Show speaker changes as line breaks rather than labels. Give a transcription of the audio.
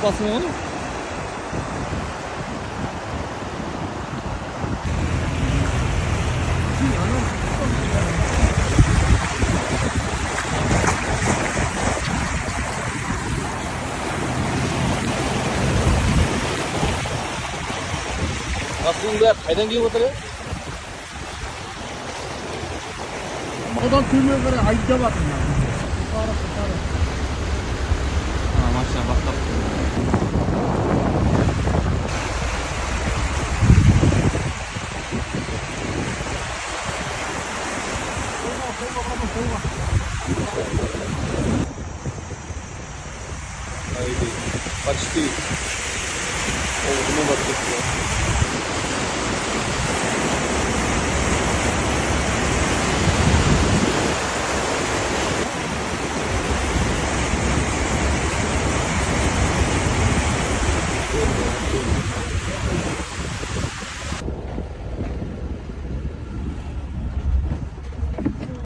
basın onu. Aslında kaydan gelip oturuyor.
Odan tümüye göre ayıca bakın ya.
Ha maşallah bak. Haydi. Почти. О, ну вот